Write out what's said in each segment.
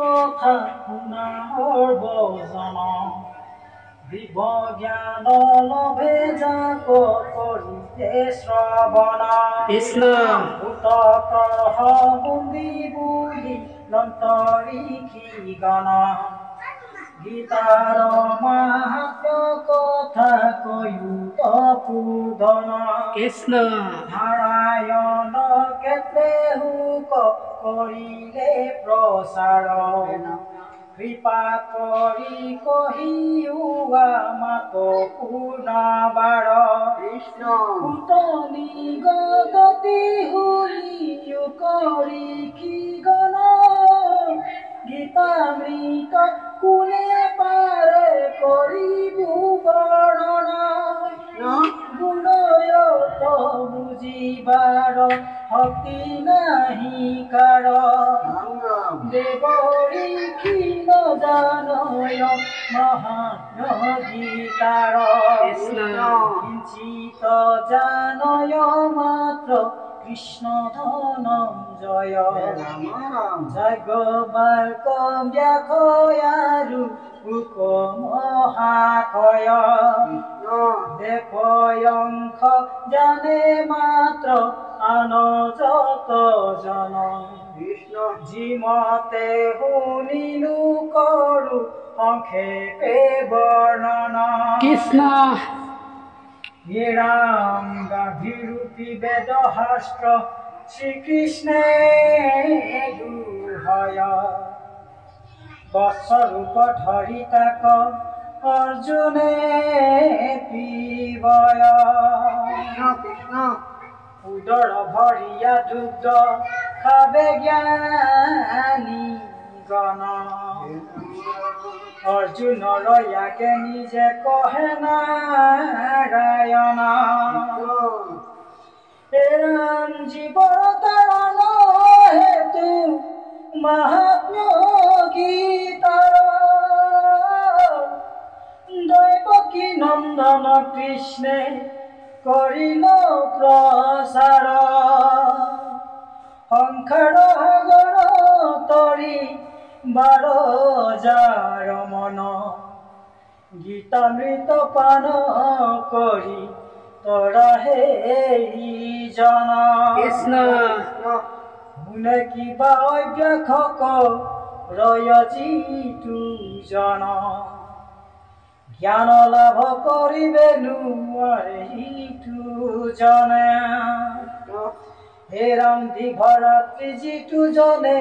কথা শুনা সৰ্বজন দিব জ্ঞান লভে যাক কৰিতে শ্ৰৱণ কৃষ্ণ ভূতকহ বুন্দি বুলি লন্তৰি গণ গীতাৰ মাহাত্ম্য কথা কয়ুত পূদন কৃষ্ণ নাৰায়ণ ক্ষেত্ৰে হুক কৰিলে প্ৰচাৰ কৃপা কৰি কহিওৱা মাত পূৰ্ণবাৰ কৃষ্ণ পুতনি গতি হুলিও কৰি কি গণ গীতামৃত কোনে পাৰে কৰিব বৰ্ণন গুণয়ত বুজিবাৰ শক্তি নাহি কাৰ দেৱৰী ক্ষীণ জানয় মহাত্ম্য গীতাৰ কিঞ্চিত জানয় মাত্ৰ কৃষ্ণ ধনঞ্জয় যজ্ঞবাৰ্ক ব্যাখয়াৰু উক মহাকয় দেখয়ংখ জানে মাত্ৰ আন যত জন যিমতে শুনিলো কৰো সংক্ষেপে বৰ্ণন কৃষ্ণ হে ৰাম গাভীৰূপী বেদ শাস্ত্ৰ শ্ৰীকৃষ্ণে দুহয় বৎসৰূপ ধৰি তাক অৰ্জুনে পিবয় উদৰ ভৰিয়া দুগ্ধ খাবে জ্ঞানী গণ অৰ্জুনৰ ইয়াকে নিজে কহে নাৰায়ণ ৰাম জীৱৰ তাৰণ হেতু মাহাত্ম্য গীতাৰ দৈৱকী নন্দন কৃষ্ণে কৰিল প্ৰচাৰ সংসাৰ সাগৰ তৰি 12,000 মন গীতামৃত পান কৰি তৰাহে জন কৃষ্ণ শুনে কিবা অভ্যাসক ৰয় যিটো জন জ্ঞান লাভ কৰিবে নোৱাৰে সিটো জনে হে ৰাম দীঘৰাত্ৰি যিটো জনে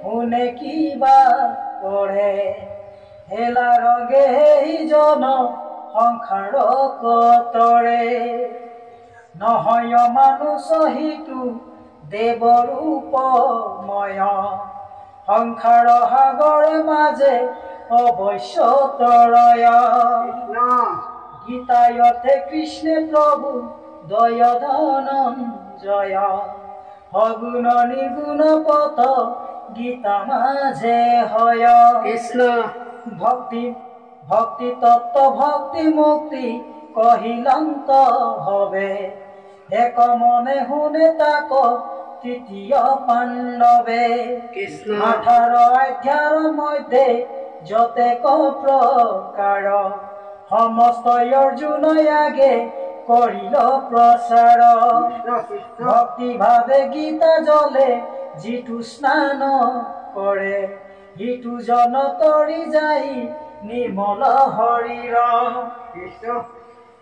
শুনে কিবা পঢ়ে হেলা ৰগে জন সংসাৰ কতৰে নহয় মানুষ সিটো দেৱৰূপময় সংসাৰ সাগৰ মাজে অৱশ্য তৰয় গীতায়তে কৃষ্ণে প্ৰভু দয় ধনঞ্জয় সগুণ নিগুণ পথ গীতা মাঝে হয় কৃষ্ণ ভক্তি ভক্তি তত্ত্ব ভক্তি মুক্তি কহিলন্ত হবে এক মনে শুনে তাক তৃতীয় পাণ্ডবে কৃষ্ণ 18 অধ্যায়ৰ মধ্যে যতেক প্ৰকাৰ সমস্ত অৰ্জুন আগে কৰিল প্ৰচাৰ ভক্তি ভাৱে গীতা জলে যিটো স্নান কৰে সিটো জন তৰি যাই নিৰ্মল শৰীৰ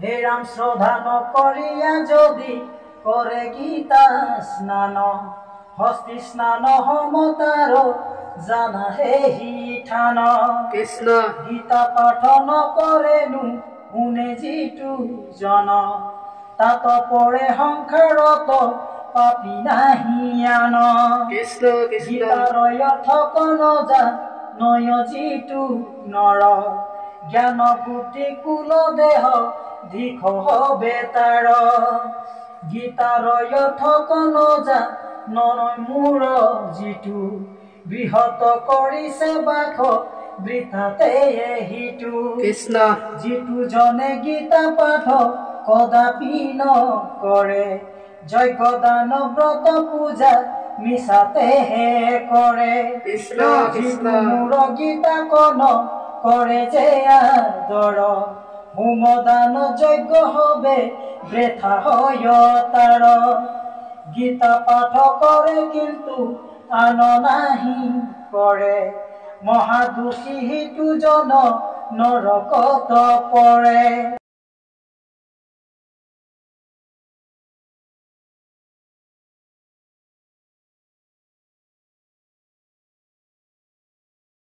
হে ৰাম শ্ৰদ্ধা নকৰিয়া যদি কৰে গীতা স্নান হস্তি স্নান সমতাৰ জানা হে হিঠান কৃষ্ণ গীতা পাঠ নকৰেনো শুনে যিটো জন তাত পৰে সংসাৰত পাপী নাহি আন কৃষ্ণ কৃষ্ণ গীতাৰ অৰ্থ নজা নয় যিটো নৰ জ্ঞান বুদ্ধি কুল দেহ দিশ হবে তাৰ গীতাৰ অৰ্থ নজা নয় মূৰ যিটো বৃহৎ কৰিছে বাস বৃথাতে সিটো কৃষ্ণ যিটো জনে গীতা পাঠ কদাপি নকৰে যজ্ঞ দান ব্ৰত পূজা মিছাতেহে কৰে কৃষ্ণ কৃষ্ণ মোৰ গীতা কন কৰে যে আদৰ হোমদান যজ্ঞ হবে বৃথা হয় তাৰ গীতা পাঠ কৰে কিন্তু আন নাহি কৰে মহাদোষী সিটো জন নৰকত পৰে।